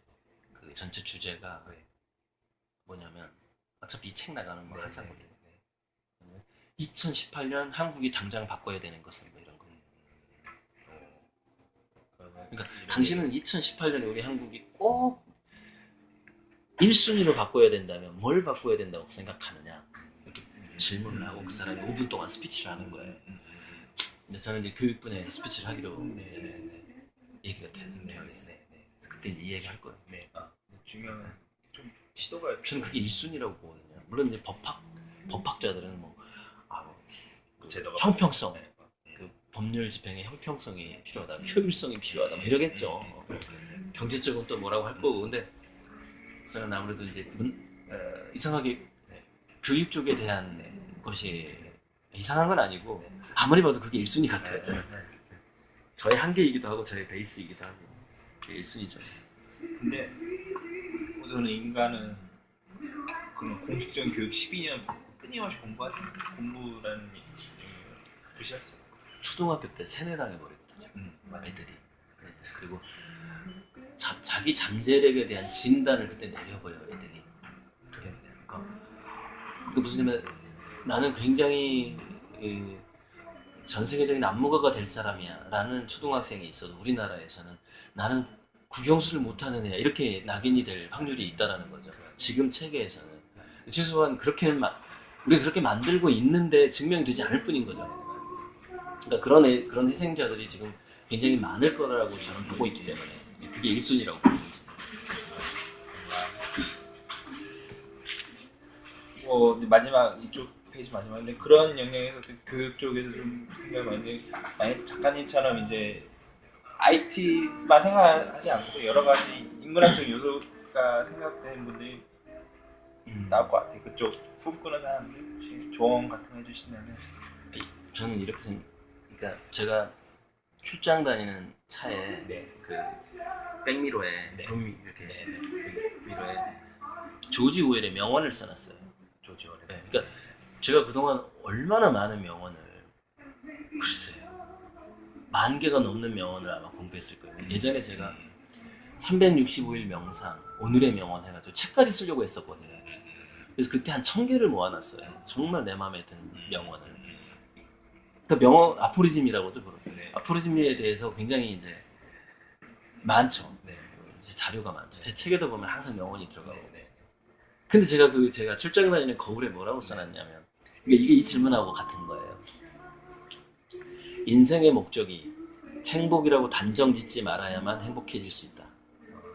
그 전체 주제가 네. 뭐냐면 어차피 이 책 나가는 거 네, 하자거든요. 네. 2018년 한국이 당장 바꿔야 되는 것은 뭐 이런 거. 그러니까 당신은 2018년에 우리 한국이 꼭 1순위로 바꿔야 된다면 뭘 바꿔야 된다고 생각하느냐 이렇게 질문을 하고 그 사람이 5분 동안 스피치를 하는 거예요. 근데 저는 이제 교육분에 스피치를 하기로 이제 얘기가 되어 있어요. 그때 이제 이 얘기 할 거예요. 네. 중요한 좀 시도가. 저는 그게 1순위라고 보거든요. 물론 이제 법학자들은 뭐 제도가 형평성, 네. 그 법률 집행의 형평성이 필요하다, 효율성이 필요하다, 뭐 이러겠죠. 경제적으로 또 뭐라고 할 거고. 근데 저는 아무래도 이제 이상하게 교육 쪽에 대한 것이 이상한 건 아니고 아무리 봐도 그게 1순위 같아요. 저는. 저의 한계이기도 하고 저의 베이스이기도 하고 그게 1순위죠. 근데 우선은 인간은 그런 공식적인 교육 12년 끊임없이 공부라는 무시할 수 없고. 초등학교 때 세뇌당해 버리거든요. 애들이. 네. 그리고 자기 잠재력에 대한 진단을 그때 내려버려요, 애들이. 그러니까 무슨 냐면 나는 굉장히 전 세계적인 안무가가 될 사람이야 라는 초등학생이 있어도 우리나라에서는 나는 국영수를 못하는 애야 이렇게 낙인이 될 확률이 있다라는 거죠. 지금 체계에서는 최소한 우리가 그렇게 만들고 있는데 증명이 되지 않을 뿐인 거죠. 그러니까 그런 희생자들이 지금 굉장히 많을 거라고 저는 보고 있기 때문에 그게 1순위라고 보는 거죠. 이제 마지막 이쪽 페이지 마지막인데 그런 영역에서 교육 쪽에서 좀 생각하는데 만약 작가님처럼 이제 IT만 생각하지 않고 여러 가지 인문학적 요소가 생각되는 분들이 나올 것 같아요. 그쪽 꿈꾸는 사람들 혹시 조언 같은 거 해주시면은. 저는 이렇게 그러니까 제가 출장 다니는 차에 그 백미러에 이렇게 미러에 조지 오웰의 명언을 써놨어요. 조지 오웰. 그러니까 제가 그동안 얼마나 많은 명언을 글쎄요 10,000개가 넘는 명언을 아마 공부했을 거예요. 예전에 제가 365일 명상 오늘의 명언 해가지고 책까지 쓰려고 했었거든요. 그래서 그때 한 1,000개를 모아놨어요. 정말 내 마음에 든 명언을. 그러니까 명언 아포리즘이라고도 부르고 아포리즘에 대해서 굉장히 이제 많죠. 이제 자료가 많죠. 제 책에도 보면 항상 명언이 들어가고. 근데 제가 출장 다니는 거울에 뭐라고 써놨냐면 이게 이 질문하고 같은 거예요. 인생의 목적이 행복이라고 단정 짓지 말아야만 행복해질 수 있다.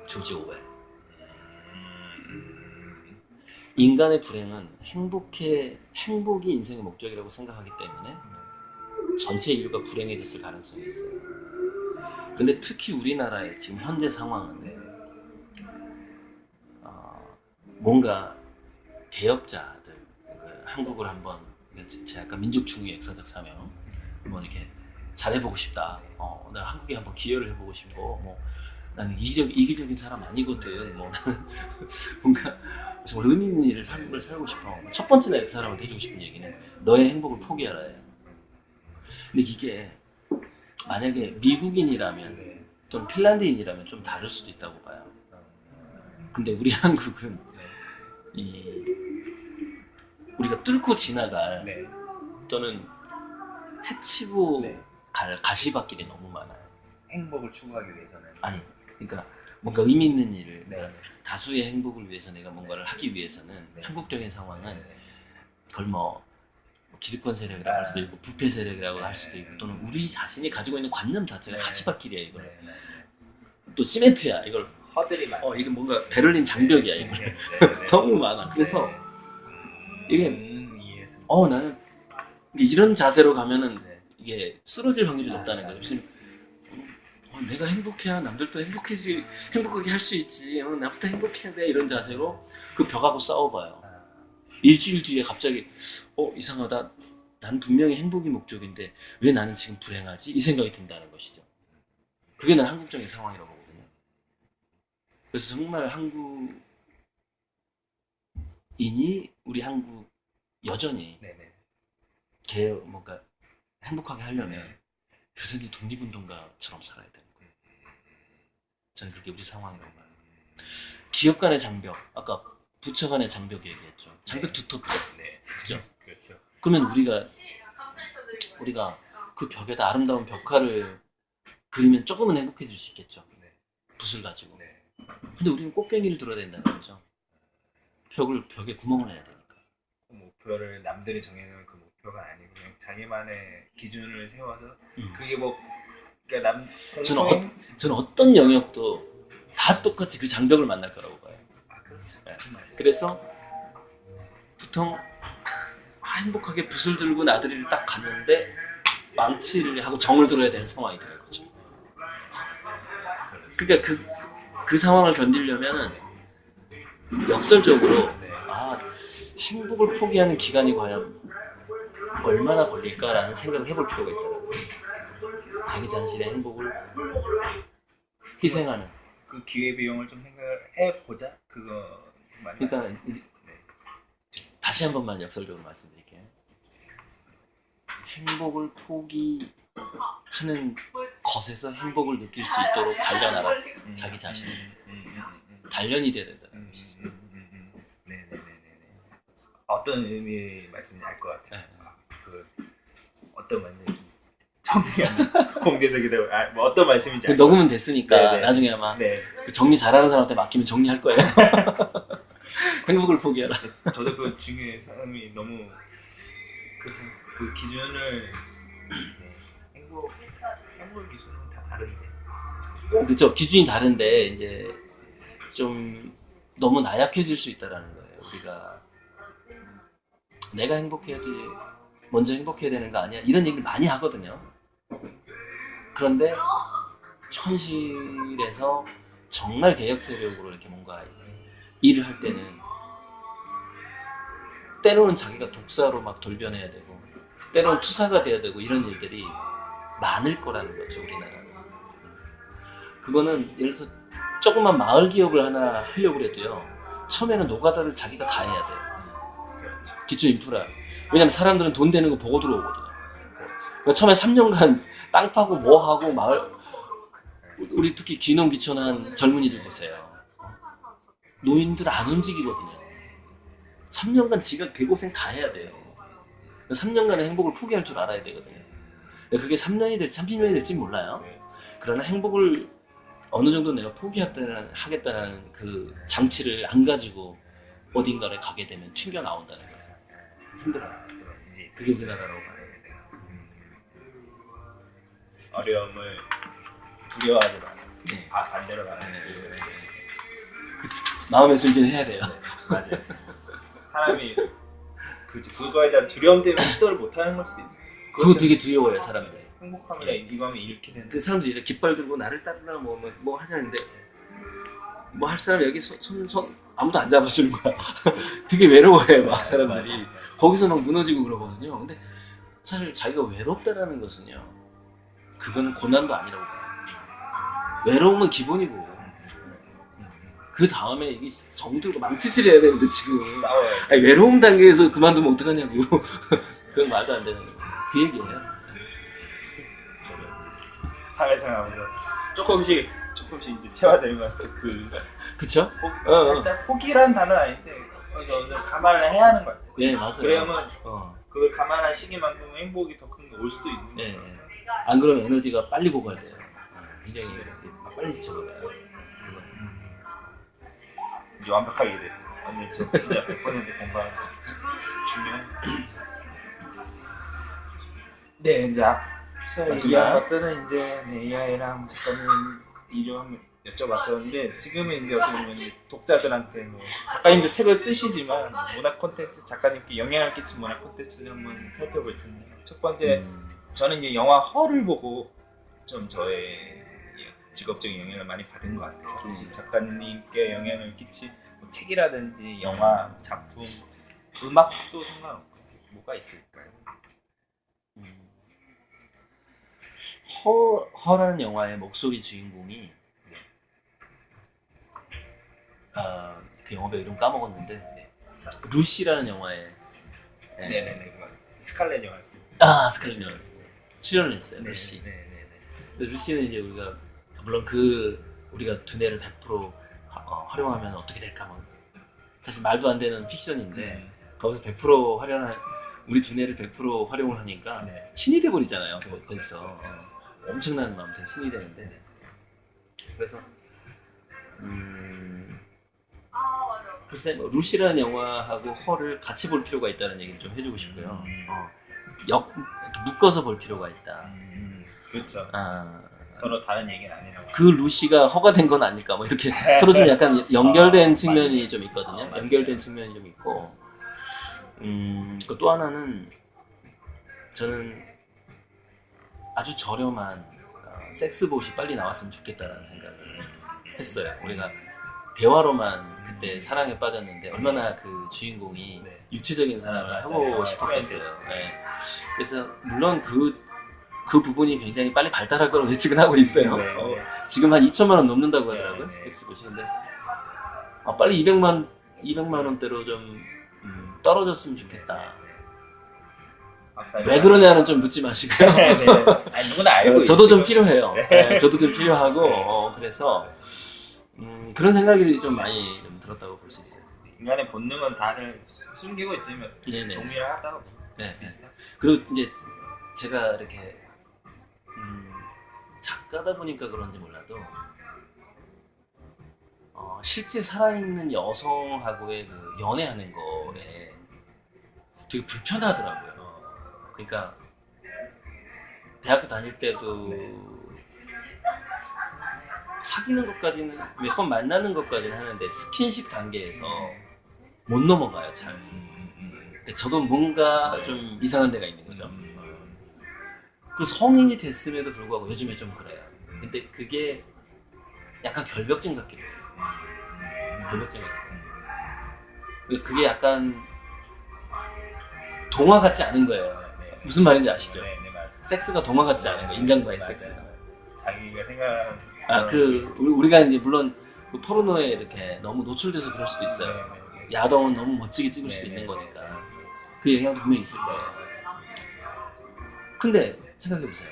조지 오웰. 인간의 불행은 행복이 인생의 목적이라고 생각하기 때문에 전체 인류가 불행해졌을 가능성이 있어요. 근데 특히 우리나라의 지금 현재 상황은 뭔가 개혁자들, 한국을 한번 제 약간 민족중의 역사적 사명 한번 이렇게 잘해보고 싶다. 나 한국에 한번 기여를 해보고 싶고, 뭐 나는 이기적인 사람 아니거든. 뭐 나는 뭔가 정말 의미 있는 삶을 살고 싶어. 첫 번째 내가 그 사람한테 해주고 싶은 얘기는 너의 행복을 포기하라예요. 근데 이게 만약에 미국인이라면 또는 핀란드인이라면 좀 다를 수도 있다고 봐요. 근데 우리 한국은 우리가 뚫고 지나갈 또는 헤치고 갈 가시밭길이 너무 많아요. 행복을 추구하기 위해서는. 아니, 그러니까 뭔가 의미 있는 일을 그러니까 다수의 행복을 위해서 내가 뭔가를 하기 위해서는 한국적인 상황은 그걸 뭐 기득권 세력이라고 할 수도 있고 부패 세력이라고 할 수도 있고 또는 우리 자신이 가지고 있는 관념 자체가 가시밭길이에요. 이거는 또 시멘트야 이걸. 허들이 많아. 이게 뭔가 베를린 장벽이야 이거. 너무 많아. 그래서 이게 이해했습니다. 나는 이런 자세로 가면은 이게 쓰러질 확률이 높다는 거죠. 무슨 내가 행복해야 남들도 행복하게 할 수 있지. 나부터 행복해야 돼. 이런 자세로 그 벽하고 싸워봐요. 일주일 뒤에 갑자기 이상하다. 난 분명히 행복이 목적인데 왜 나는 지금 불행하지? 이 생각이 든다는 것이죠. 그게 난 한국적인 상황이라고 보거든요. 그래서 정말 한국인이 우리 한국 여전히 뭔가 행복하게 하려면 여전히 독립운동가처럼 살아야 되는 거예요. 저는 그렇게 우리 상황이라고 봐요. 기업 간의 장벽, 아까 부처 간의 장벽 얘기했죠. 장벽 두텁죠. 그렇죠. 그렇죠. 그러면 우리가 그 벽에다 아름다운 벽화를 그리면 조금은 행복해질 수 있겠죠. 붓을 가지고. 근데 우리는 꽃갱이를 들어야 된다는 거죠. 벽에 구멍을 내야 되니까. 그 목표를 남들이 정해놓은 그 목표가 아니고 그냥 자기만의 기준을 세워서 그게 그러니까 저는 어떤 영역도 다 똑같이 그 장벽을 만날 거라고 봐요. 그렇죠. 그래서 보통 행복하게 붓을 들고 나들이를 딱 갔는데 망치를 하고 정을 들어야 되는 상황이 되는 거죠. 그러니까 그 상황을 견디려면은 역설적으로 행복을 포기하는 기간이 과연 얼마나 걸릴까라는 생각을 해볼 필요가 있다는 거예요. 자기 자신의 행복을 희생하는 그 기회 비용을 좀 생각을 해보자. 그거 말이야. 그러니까 다시 한 번만 역설적으로 말씀드릴게요. 행복을 포기하는 것에서 행복을 느낄 수 있도록 단련하라. 자기 자신이 단련이 돼야 된다는 것이죠. 어떤 의미의 말씀인지 알 것 같아요. 그 어떤 말인지 좀 정리하면 공개적이다. 뭐 어떤 말씀인지. 녹음은 됐으니까 네네. 나중에 아마 그 정리 잘하는 사람한테 맡기면 정리할 거예요. 행복을 포기하라. 저도 그 중에 사람이 너무 그 기준을 행복 기준은 다 다른데. 그렇죠. 기준이 다른데 이제 좀 너무 나약해질 수 있다라는 거예요. 우리가 내가 행복해야지 먼저 행복해야 되는 거 아니야? 이런 얘기를 많이 하거든요. 그런데 현실에서 정말 개혁 세력으로 이렇게 뭔가 일을 할 때로는 자기가 독사로 막 돌변해야 되고 때로는 투사가 돼야 되고 이런 일들이 많을 거라는 거죠. 우리나라는. 그거는 예를 들어서 조그만 마을 기업을 하나 하려고 해도요. 처음에는 노가다를 자기가 다 해야 돼요. 기초 인프라. 왜냐면 사람들은 돈 되는 거 보고 들어오거든요. 그러니까 처음에 3년간 땅 파고 뭐 하고 우리 특히 귀농 귀촌한 젊은이들 보세요. 노인들 안 움직이거든요. 3년간 지가 개고생 다 해야 돼요. 3년간의 행복을 포기할 줄 알아야 되거든요. 그게 3년이 될지 30년이 될지 몰라요. 그러나 행복을 어느 정도 내가 포기하겠다는 그 장치를 안 가지고 어딘가를 가게 되면 튕겨 나온다는 거죠. 힘들어요. 이제 그게 우리나라라고 봐요. 어려움을 두려워하지 마. 반대로 말하는 마음의 순기는 해야 돼요. 맞아요. 사람이 그거에 대한 두려움 때문에 시도를 못하는 걸 수도 있어요. 그거 되게 두려워요, 사람들이. 행복하면 이거 하면 이렇게 되는. 그 사람들이 이렇게 깃발 들고 나를 따르라 뭐 하자는데 뭐 할 사람 여기 손 아무도 안 잡아주는 거야. 되게 외로워해 막 사람들이. 맞아. 거기서 막 무너지고 그러거든요. 근데 사실 자기가 외롭다라는 것은요, 그건 고난도 아니라고 봐요. 외로움은 기본이고 그 다음에 이게 정들고 망치질 해야 되는데 지금 싸워야지. 외로움 단계에서 그만두면 어떡하냐고. 그건 말도 안 되는 거예요. 그 얘기예요. 사회생활하면서 조금씩 이제 체화되는 것 같아요. 그쵸? 살짝 포기란 단어는 아닌데 점점 감안을 해야 하는 것 같아요. 네, 맞아요. 그래야만 그걸 감안한 시기만큼 행복이 더 큰 게 올 수도 있는 거예요. 네. 안 그러면 에너지가 빨리 고갈돼요. 굉장히 빨리 지쳐버려요. 이제 완벽하게 이해됐습니다. 언니 저 진짜 100% 공부하는 거 중요한. 네, 이제 앞서 얘기한 것들은 이제 AI랑 작가님 여쭤봤었는데 지금은 이제 어떻게 보면 독자들한테 뭐 작가님도 책을 쓰시지만 문화 콘텐츠 작가님께 영향을 끼친 문화 콘텐츠를 한번 살펴볼 텐데 첫 번째 저는 이제 영화 허를 보고 좀 저의 직업적인 영향을 많이 받은 것 같아요. 혹시 작가님께 영향을 끼친 뭐 책이라든지 영화, 작품, 음악도 상관없고 뭐가 있을까요? 허라는 영화의 목소리 주인공이 그 영화 배우 이름 까먹었는데 루시라는 영화에 네네네 그거 스칼렛 요한슨. 스칼렛 요한슨 출연을 했어요. 루시. 근데 루시는 이제 우리가 물론 우리가 두뇌를 100% 활용하면 어떻게 될까 뭐 사실 말도 안 되는 픽션인데 거기서 100% 우리 두뇌를 100% 활용을 하니까 신이 돼버리잖아요. 거기서 엄청난 아무튼 신이 되는데 그래서 글쎄 뭐 루시라는 영화하고 허를 같이 볼 필요가 있다는 얘기를 좀 해주고 싶고요. 묶어서 볼 필요가 있다. 그렇죠. 서로 다른 얘기는 아니라고. 그 루시가 허가 된 건 아닐까 뭐 이렇게 서로 좀 약간 연결된 측면이 좀 있거든요. 연결된 측면이 좀 있고 또 하나는 저는 아주 저렴한 섹스봇이 빨리 나왔으면 좋겠다라는 생각을 했어요. 우리가 대화로만 그때 사랑에 빠졌는데 얼마나 그 주인공이 육체적인 사랑을 하고 싶었겠어요. 그래서 물론 그 부분이 굉장히 빨리 발달할 거라고 예측은 하고 있어요. 지금 한 2천만 원 넘는다고 하더라고요. 섹스봇이. 근데 빨리 200만 원대로 좀 떨어졌으면 좋겠다. 왜 그러냐는 좀 묻지 마시고요. 아니, 누구나 알고 저도 좀 필요해요. 저도 좀 필요하고 그래서 그런 생각이 좀 많이 좀 들었다고 볼 수 있어요. 인간의 본능은 다들 숨기고 있지만 동일하다고 비슷해. 그리고 이제 제가 이렇게 작가다 보니까 그런지 몰라도 실제 살아있는 여성하고의 그 연애하는 거에 되게 불편하더라고요. 그러니까 대학교 다닐 때도 사귀는 것까지는 몇 번 만나는 것까지는 하는데 스킨십 단계에서 못 넘어가요 잘. 그러니까 저도 뭔가 좀 이상한 데가 있는 거죠. 그 성인이 됐음에도 불구하고 요즘에 좀 그래요. 근데 그게 약간 결벽증 같기도 해요. 결벽증 같아요. 그게 약간 동화 같지 않은 거예요. 무슨 말인지 아시죠? 섹스가 동화 같지 않은 거예요. 인간과의 섹스가. 자기가 생각하는 우리가 이제 물론 그 포르노에 이렇게 너무 노출돼서 그럴 수도 있어요. 야동은 너무 멋지게 찍을 수도 있는 거니까 그 영향도 분명히 있을 거예요. 근데 생각해보세요.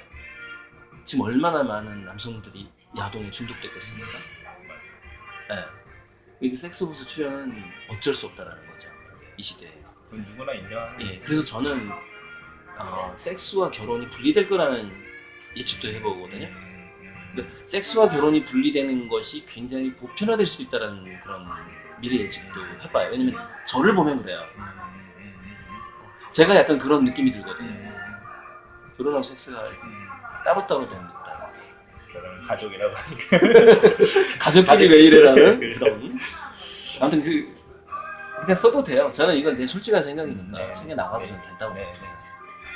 지금 얼마나 많은 남성들이 야동에 중독됐겠습니까? 이게 섹스보스 출연은 어쩔 수 없다라는 거죠. 이 시대에. 그건 누구나 인정하는. 그래서 저는 섹스와 결혼이 분리될 거라는 예측도 해보거든요. 근데 섹스와 결혼이 분리되는 것이 굉장히 보편화될 수도 있다는 그런 미래 예측도 해봐요. 왜냐면 저를 보면 그래요. 제가 약간 그런 느낌이 들거든요. 결혼하고 섹스가 따로따로 됩니다. 결혼은 가족이라고 하니까. 가족끼리 왜 이래라는 그런. 아무튼 그냥 써도 돼요. 저는 이건 제 솔직한 생각이니까 책에 나가도 좀 된다고.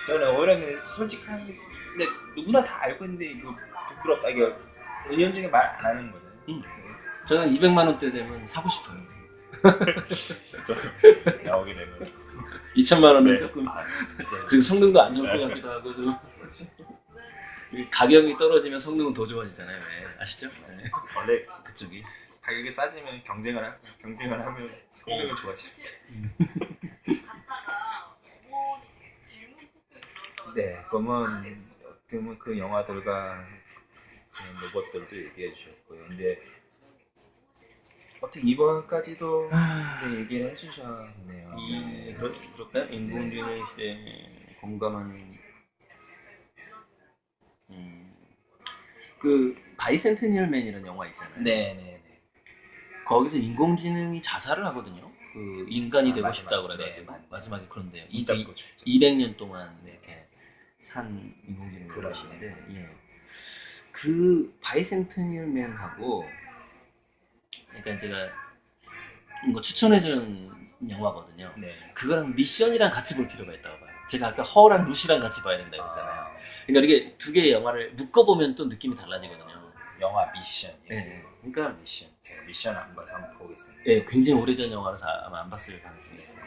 저는 오히려 솔직한 근데 누구나 다 알고 있는데 그 부끄럽다 이게 은연중에 말 안 하는 거잖아요. 저는 200만 원대 되면 사고 싶어요. 나오게 되면 2천만 원은 조금 그리고 성능도 안 좋을 것 같기도 하고 좀 가격이 떨어지면 성능은 더 좋아지잖아요. 아시죠? 원래 그쪽이 가격이 싸지면 경쟁을 하면 성능은 좋아집니다. 그러면 그 영화들과 로봇들도 얘기해 주셨고요. 이제 어떻게 이번까지도 얘기를 해주셨네요. 그럴까요? 인공지능 시대에 공감하는 그 바이센테니얼맨이라는 영화 있잖아요. 네네네. 거기서 인공지능이 자살을 하거든요. 그 인간이 되고 싶다고 그래가지고 마지막에 그런데요. 200년 동안 이렇게 산 인공지능 그러시는데 그 바이센테니얼맨하고 그러니까 제가 뭐 추천해주는 영화거든요. 네. 그거랑 미션이랑 같이 볼 필요가 있다고 봐요. 제가 아까 허랑 루시랑 같이 봐야 된다고 했잖아요. 그러니까 이게 두 개의 영화를 묶어보면 또 느낌이 달라지거든요. 영화 미션. 네. 그러니까 미션. 제가 미션 한번 보겠습니다. 네, 굉장히 오래전 영화라서 아마 안 봤을 가능성이 있어요.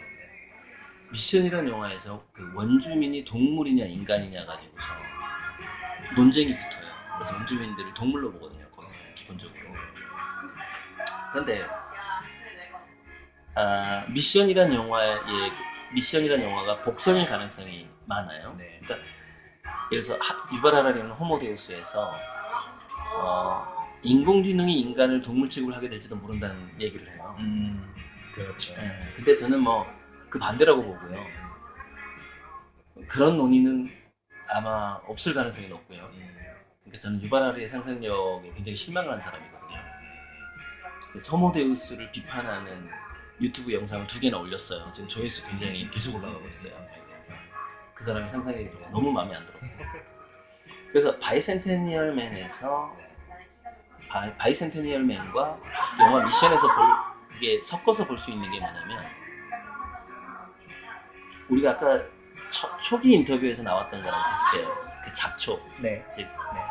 미션이라는 영화에서 그 원주민이 동물이냐 인간이냐 가지고서 논쟁이 붙어요. 그래서 원주민들을 동물로 보거든요. 거기서 기본적으로. 그런데 미션이란 영화가 복선일 가능성이 많아요. 네. 그러니까 예를 들어서 유발 하라리는 호모데우스에서 인공지능이 인간을 동물 취급을 하게 될지도 모른다는 얘기를 해요. 그렇죠. 네, 근데 저는 뭐 그 반대라고 보고요. 그런 논의는 아마 없을 가능성이 높고요. 그러니까 저는 유발 하라리의 상상력에 굉장히 실망을 한 사람이거든요. 그래서 호모데우스를 비판하는 유튜브 영상을 2개나 올렸어요. 지금 조회수 굉장히 계속 올라가고 있어요. 그 사람의 상상력이 너무 마음에 안 들었고. 그래서 바이센테니얼 맨에서 바이센테니얼 맨과 영화 미션에서 그게 섞어서 볼 수 있는 게 뭐냐면, 우리가 아까 초기 인터뷰에서 나왔던 거랑 비슷해요. 그 잡초, 네. 즉 네.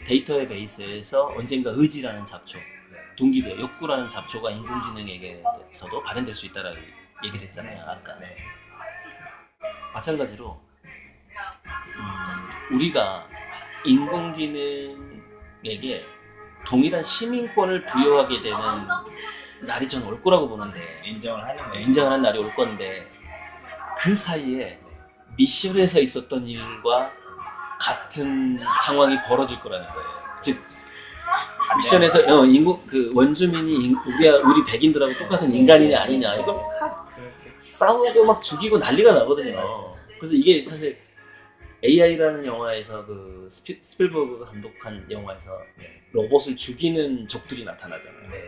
데이터의 베이스에서 언젠가 의지라는 잡초, 동기부여, 욕구라는 잡초가 인공지능에게서도 발현될 수 있다라고 얘기를 했잖아요, 아까. 네. 마찬가지로 우리가 인공지능에게 동일한 시민권을 부여하게 되는 날이 전 올 거라고 보는데, 인정을 하는 거예요. 인정하는 날이 올 건데, 그 사이에 미션에서 있었던 일과 같은 상황이 벌어질 거라는 거예요. 즉 미션에서 그 원주민이 우리 백인들하고 똑같은 인간이냐 아니냐, 이걸 싸우고 막 죽이고 난리가 나거든요. 그래서 이게 사실 AI라는 영화에서 그 스필버그 감독한 영화에서 로봇을 죽이는 적들이 나타나잖아요. 네.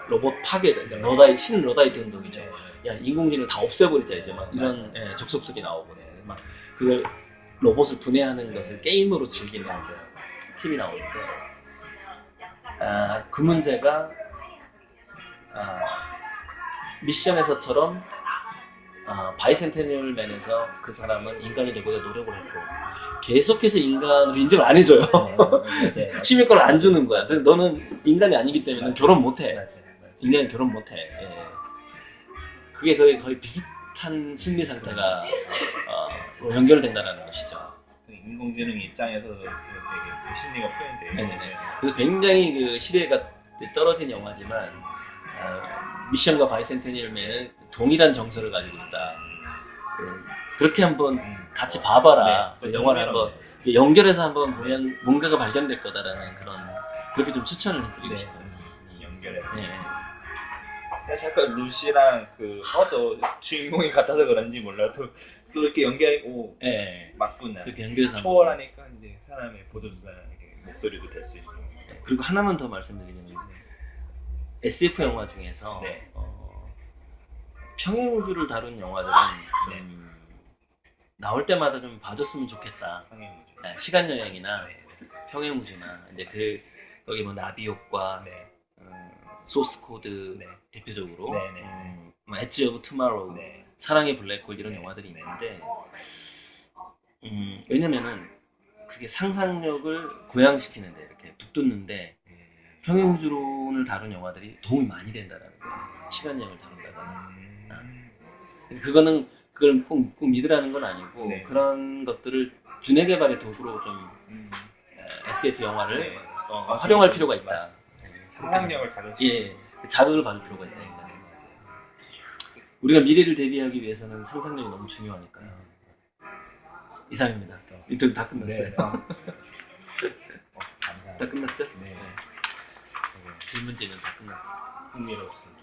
로봇 파괴자, 신러다이트 운동이죠. 야, 인공지능을 다 없애버리자, 이제 막 이런 족속들이 나오고, 막 그걸 로봇을 분해하는 것을 게임으로 즐기는 팀이 나오는데, 그 문제가 미션에서처럼 바이센테니얼 맨에서 그 사람은 인간이 되고자 노력을 했고 계속해서 인간으로 인정을 안 해줘요. 네. 시민권을 안 주는 거야. 그래서 너는 인간이 아니기 때문에 넌 결혼 못해. 인간은 결혼 못해. 그게 거의 비슷한 심리 상태가 연결된다는 것이죠. 인공지능 입장에서도 되게 그 심리가 표현돼요. 네네네. 그래서 굉장히 그 시대가 떨어진 영화지만 미션과 바이센테니얼 맨은 동일한 정서를 가지고 있다. 그렇게 한번 같이 봐봐라. 그 영화를 한번 연결해서 한번 보면 뭔가가 발견될 거다라는 그렇게 좀 추천을 해드리고 싶어요. 연결해. 네. 사실 아까 루시랑 그 허도 주인공이 같아서 그런지 몰라도 또 이렇게 연결하고 맞구나. 그렇게 연결해서 초월하니까 이제 사람의 보조사의 목소리도 될 수 있고. 그리고 하나만 더 말씀드리면 SF 영화 중에서 평행우주를 다룬 영화들은 좀 나올 때마다 좀 봐줬으면 좋겠다. 평행우주. 시간 여행이나 평행우주나 이제 거기 뭐 나비효과, 소스 코드 대표적으로 뭐 엣지 오브 투마로우, 사랑의 블랙홀 이런 영화들이 있는데 왜냐면은 그게 상상력을 고양시키는데 이렇게 북돋는데 평행우주론을 다룬 영화들이 도움이 많이 된다라는 거예요. 시간 여행을 다룬다거나. 그걸 꼭 믿으라는 건 아니고 그런 것들을 두뇌 개발의 도구로 좀 SF 영화를 활용할 필요가 있다. 상상력을 자극을 받을 필요가 있다. 우리가 미래를 대비하기 위해서는 상상력이 너무 중요하니까요. 이상입니다. 인터뷰 다 끝났어요. 다 끝났죠? 네. 질문지는 다 끝났어요. 흥미롭습니다.